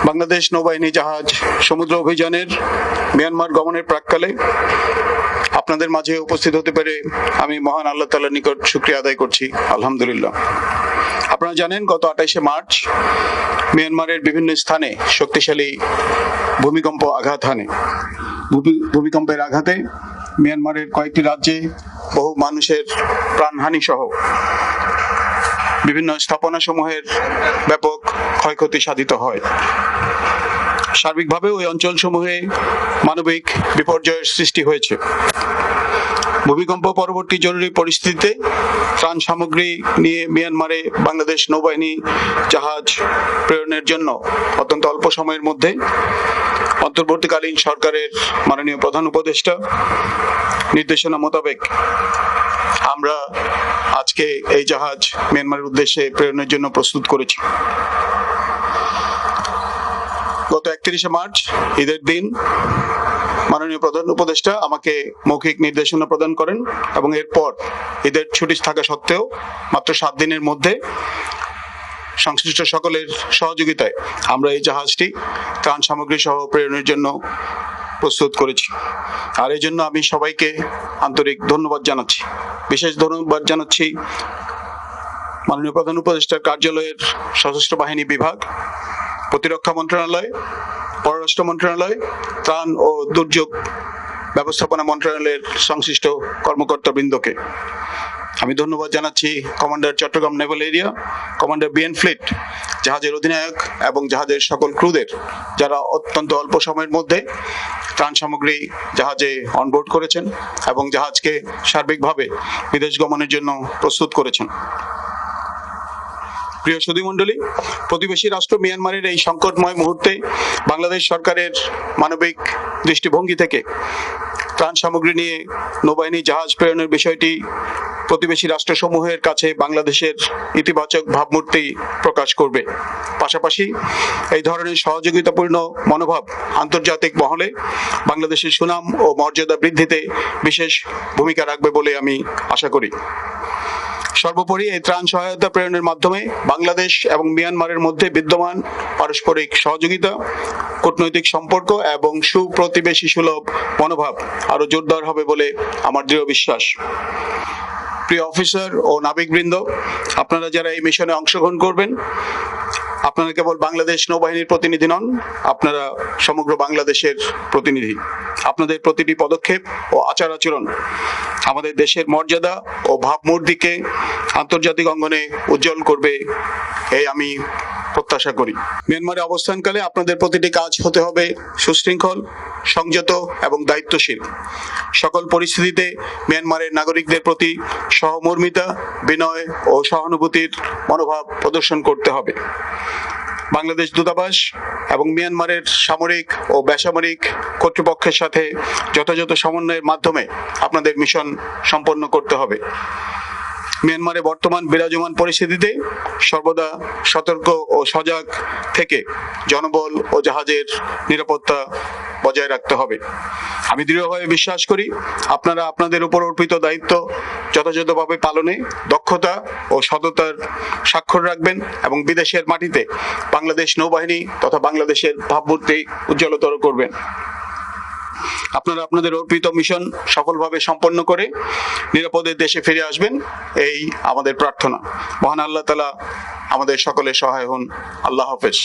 বাংলাদেশ নৌবাহিনী জাহাজ সমুদ্র অভিযানের মিয়ানমার গমনের প্রাক্কালে আপনাদের মাঝে উপস্থিত হতে পেরে আমি মহান আল্লাহ তাআলার নিকট শুকরিয়া আদায় করছি। আলহামদুলিল্লাহ। আপনারা জানেন, গত 28শে মার্চ মিয়ানমারের বিভিন্ন স্থানে শক্তিশালী ভূমিকম্প আঘাত হানে। ভূমিকম্পের আঘাতে মিয়ানমারের কয়েকটি রাজ্যে বহু মানুষের প্রাণহানি সহ বিভিন্ন স্থাপনাসমূহের ব্যাপক ক্ষয়ক্ষতি সাধিত হয়। সার্বিকভাবে ওই অঞ্চলসমূহে মানবিক বিপর্যয়ের সৃষ্টি হয়েছে। ভূমিকম্প পরবর্তী জরুরি পরিস্থিতিতে ত্রাণ সামগ্রী নিয়ে মিয়ানমারে বাংলাদেশ নৌবাহিনী জাহাজ প্রেরণের জন্য অত্যন্ত অল্প সময়ের মধ্যে অন্তর্বর্তীকালীন সরকারের মাননীয় প্রধান উপদেষ্টা নির্দেশনা মোতাবেক আমরা আজকে এই জাহাজ মিয়ানমারের উদ্দেশ্যে প্রেরণের জন্য প্রস্তুত করেছি। গত 31শে মার্চ ঈদের দিন মাননীয় প্রধান উপদেষ্টা আমাকে মৌখিক নির্দেশনা প্রদান করেন এবং এরপর ঈদের ছুটি থাকা সত্ত্বেও মাত্র 7 দিনের মধ্যে সংশ্লিষ্ট সকলের সহযোগিতায় আমরা এই জাহাজটি ত্রাণ সামগ্রী সহ প্রেরণের জন্য প্রস্তুত করেছি। আর এই জন্য আমি সবাইকে আন্তরিক ধন্যবাদ জানাচ্ছি। বিশেষ ধন্যবাদ জানাচ্ছি মাননীয় প্রধান উপদেষ্টার কার্যালয়ের সশস্ত্র বাহিনী বিভাগ, প্রতিরক্ষা মন্ত্রণালয়, পররাষ্ট্র মন্ত্রণালয়, ত্রাণ ও দুর্যোগ ব্যবস্থাপনা মন্ত্রণালয়ের সংশ্লিষ্ট কর্মকর্তাবৃন্দকে। আমি ধন্যবাদ জানাচ্ছি commander Chittagong naval area, commander BN fleet, জাহাজের অধিনায়ক এবং জাহাজের সকল ক্রুদের, যারা অত্যন্ত অল্প সময়ের মধ্যে ত্রাণ সামগ্রী জাহাজে অনবোর্ড করেছেন এবং জাহাজকে সার্বিকভাবে বিদেশ গমনের জন্য প্রস্তুত করেছেন। প্রিয় সুধীমণ্ডলী, প্রতিবেশী রাষ্ট্র মিয়ানমারের এই সংকটময় মুহূর্তে বাংলাদেশ সরকারের মানবিক দৃষ্টিভঙ্গি থেকে ত্রাণ সামগ্রী নিয়ে নৌবাহিনী জাহাজ প্রেরণের বিষয়টি প্রতিবেশী রাষ্ট্রসমূহের কাছে বাংলাদেশের ইতিবাচক ভাবমূর্তি প্রকাশ করবে। পাশাপাশি এই ধরনের সহযোগিতাপূর্ণ মনোভাব আন্তর্জাতিক মহলে বাংলাদেশের সুনাম ও মর্যাদা বৃদ্ধিতে বিশেষ ভূমিকা রাখবে বলে আমি আশা করি। সর্বোপরি এই ত্রাণ সহায়তা প্রেরণের মাধ্যমে বাংলাদেশ এবং মিয়ানমারের মধ্যে বিদ্যমান পারস্পরিক সহযোগিতা, কূটনৈতিক সম্পর্ক এবং সুপ্রতিবেশী সুলভ মনোভাব আরো জোরদার হবে বলে আমার দৃঢ় বিশ্বাস। প্রিয় অফিসার ও নাবিকবৃন্দ, আপনারা যারা এই মিশনে অংশগ্রহণ করবেন, আপনারা কেবল বাংলাদেশ নৌবাহিনীর প্রতিনিধি নন, আপনারা সমগ্র বাংলাদেশের প্রতিনিধি। আপনাদের প্রতিটি পদক্ষেপ ও আচার আচরণ আমাদের দেশের মর্যাদা ও ভাবমূর্তিকে আন্তর্জাতিক অঙ্গনে উজ্জ্বল করবে, এই আমি প্রত্যাশা করি। মিয়ানমারে অবস্থানকালে আপনাদের প্রতিটি কাজ হতে হবে সুশৃঙ্খল, সংযত এবং দায়িত্বশীল। সকল পরিস্থিতিতে মিয়ানমারের নাগরিকদের প্রতি সহমর্মিতা, বিনয় ও সহানুভূতির মনোভাব প্রদর্শন করতে হবে। বাংলাদেশ দূতাবাস এবং মিয়ানমারের সামরিক ও বেসামরিক কর্তৃপক্ষের সাথে যথাযথ সমন্বয়ের মাধ্যমে আপনাদের মিশন সম্পন্ন করতে হবে। মিয়ানমারে বর্তমান বিরাজমান পরিস্থিতিতে সর্বদা সতর্ক ও সজাগ থেকে জনবল ও জাহাজের নিরাপত্তা বজায় রাখতে হবে। আমি দৃঢ়ভাবে বিশ্বাস করি আপনারা আপনাদের উপর অর্পিত দায়িত্ব যথাযথভাবে পালনে দক্ষতা ও সততার স্বাক্ষর রাখবেন এবং বিদেশের মাটিতে বাংলাদেশ নৌবাহিনী তথা বাংলাদেশের ভাবমূর্তি উজ্জ্বলতর করবেন। আপনারা আপনাদের অর্পিত মিশন সফলভাবে সম্পন্ন করে নিরাপদে দেশে ফিরে আসবেন, এই আমাদের প্রার্থনা। মহান আল্লাহ তাআলা আমাদের সকলের সহায় হন। আল্লাহ হাফেজ।